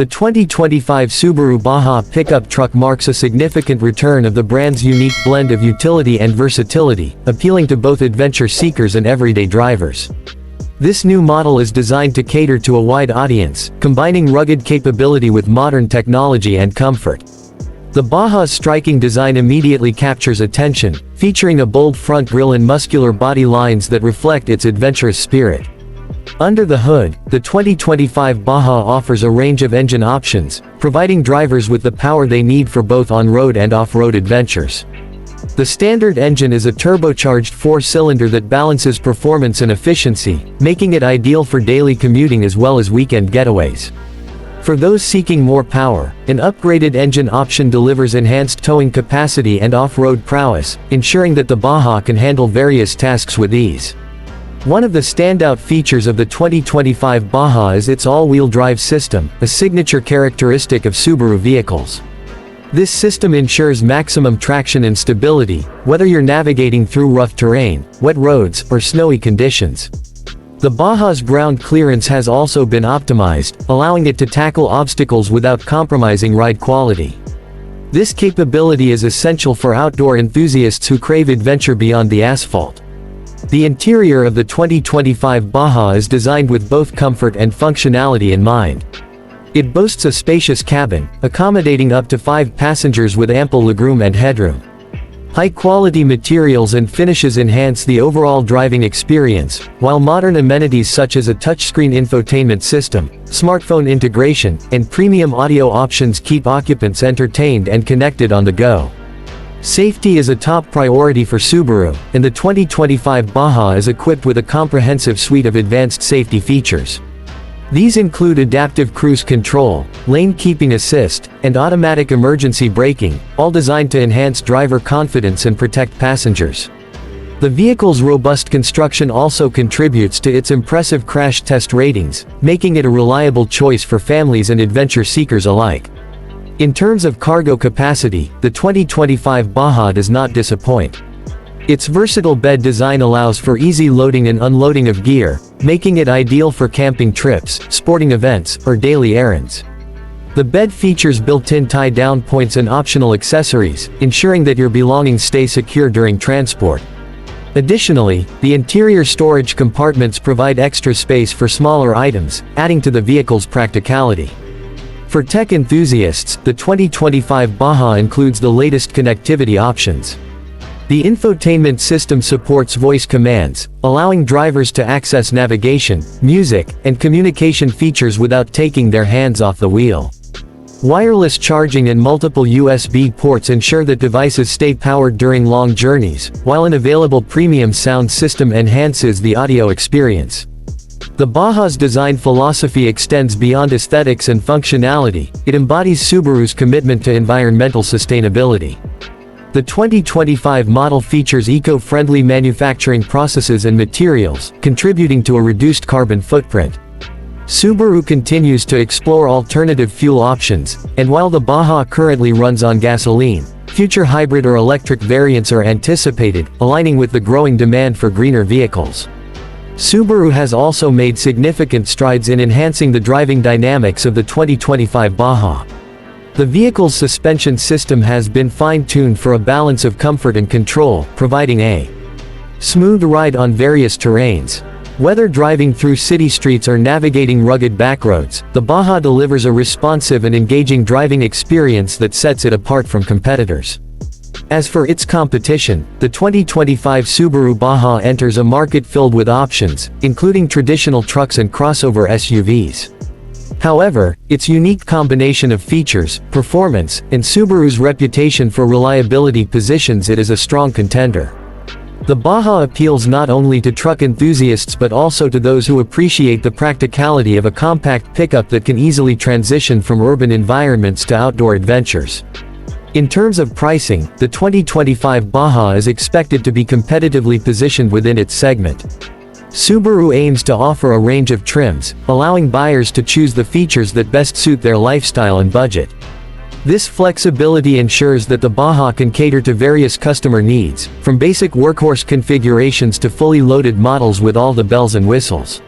The 2025 Subaru Baja pickup truck marks a significant return of the brand's unique blend of utility and versatility, appealing to both adventure seekers and everyday drivers. This new model is designed to cater to a wide audience, combining rugged capability with modern technology and comfort. The Baja's striking design immediately captures attention, featuring a bold front grille and muscular body lines that reflect its adventurous spirit. Under the hood, the 2025 Baja offers a range of engine options, providing drivers with the power they need for both on-road and off-road adventures. The standard engine is a turbocharged 4-cylinder that balances performance and efficiency, making it ideal for daily commuting as well as weekend getaways. For those seeking more power, an upgraded engine option delivers enhanced towing capacity and off-road prowess, ensuring that the Baja can handle various tasks with ease. One of the standout features of the 2025 Baja is its all-wheel drive system, a signature characteristic of Subaru vehicles. This system ensures maximum traction and stability, whether you're navigating through rough terrain, wet roads, or snowy conditions. The Baja's ground clearance has also been optimized, allowing it to tackle obstacles without compromising ride quality. This capability is essential for outdoor enthusiasts who crave adventure beyond the asphalt. The interior of the 2025 Baja is designed with both comfort and functionality in mind. It boasts a spacious cabin, accommodating up to 5 passengers with ample legroom and headroom. High-quality materials and finishes enhance the overall driving experience, while modern amenities such as a touchscreen infotainment system, smartphone integration, and premium audio options keep occupants entertained and connected on the go. Safety is a top priority for Subaru, and the 2025 Baja is equipped with a comprehensive suite of advanced safety features. These include adaptive cruise control, lane keeping assist, and automatic emergency braking, all designed to enhance driver confidence and protect passengers. The vehicle's robust construction also contributes to its impressive crash test ratings, making it a reliable choice for families and adventure seekers alike. In terms of cargo capacity, the 2025 Baja does not disappoint. Its versatile bed design allows for easy loading and unloading of gear, making it ideal for camping trips, sporting events, or daily errands. The bed features built-in tie-down points and optional accessories, ensuring that your belongings stay secure during transport. Additionally, the interior storage compartments provide extra space for smaller items, adding to the vehicle's practicality. For tech enthusiasts, the 2025 Baja includes the latest connectivity options. The infotainment system supports voice commands, allowing drivers to access navigation, music, and communication features without taking their hands off the wheel. Wireless charging and multiple USB ports ensure that devices stay powered during long journeys, while an available premium sound system enhances the audio experience. The Baja's design philosophy extends beyond aesthetics and functionality. It embodies Subaru's commitment to environmental sustainability. The 2025 model features eco-friendly manufacturing processes and materials, contributing to a reduced carbon footprint. Subaru continues to explore alternative fuel options, and while the Baja currently runs on gasoline, future hybrid or electric variants are anticipated, aligning with the growing demand for greener vehicles. Subaru has also made significant strides in enhancing the driving dynamics of the 2025 Baja. The vehicle's suspension system has been fine-tuned for a balance of comfort and control, providing a smooth ride on various terrains. Whether driving through city streets or navigating rugged backroads, the Baja delivers a responsive and engaging driving experience that sets it apart from competitors. As for its competition, the 2025 Subaru Baja enters a market filled with options, including traditional trucks and crossover SUVs. However, its unique combination of features, performance, and Subaru's reputation for reliability positions it as a strong contender. The Baja appeals not only to truck enthusiasts but also to those who appreciate the practicality of a compact pickup that can easily transition from urban environments to outdoor adventures. In terms of pricing, the 2025 Baja is expected to be competitively positioned within its segment. Subaru aims to offer a range of trims, allowing buyers to choose the features that best suit their lifestyle and budget. This flexibility ensures that the Baja can cater to various customer needs, from basic workhorse configurations to fully loaded models with all the bells and whistles.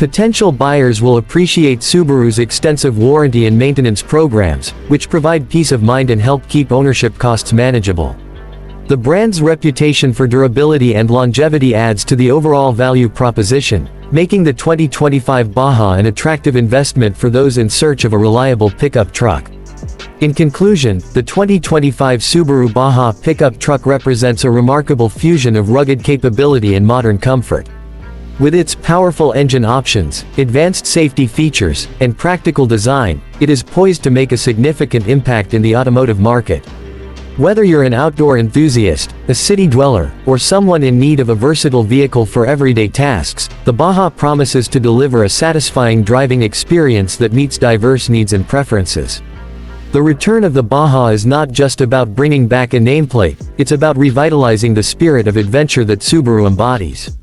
Potential buyers will appreciate Subaru's extensive warranty and maintenance programs, which provide peace of mind and help keep ownership costs manageable. The brand's reputation for durability and longevity adds to the overall value proposition, making the 2025 Baja an attractive investment for those in search of a reliable pickup truck. In conclusion, the 2025 Subaru Baja pickup truck represents a remarkable fusion of rugged capability and modern comfort. With its powerful engine options, advanced safety features, and practical design, it is poised to make a significant impact in the automotive market. Whether you're an outdoor enthusiast, a city dweller, or someone in need of a versatile vehicle for everyday tasks, the Baja promises to deliver a satisfying driving experience that meets diverse needs and preferences. The return of the Baja is not just about bringing back a nameplate, it's about revitalizing the spirit of adventure that Subaru embodies.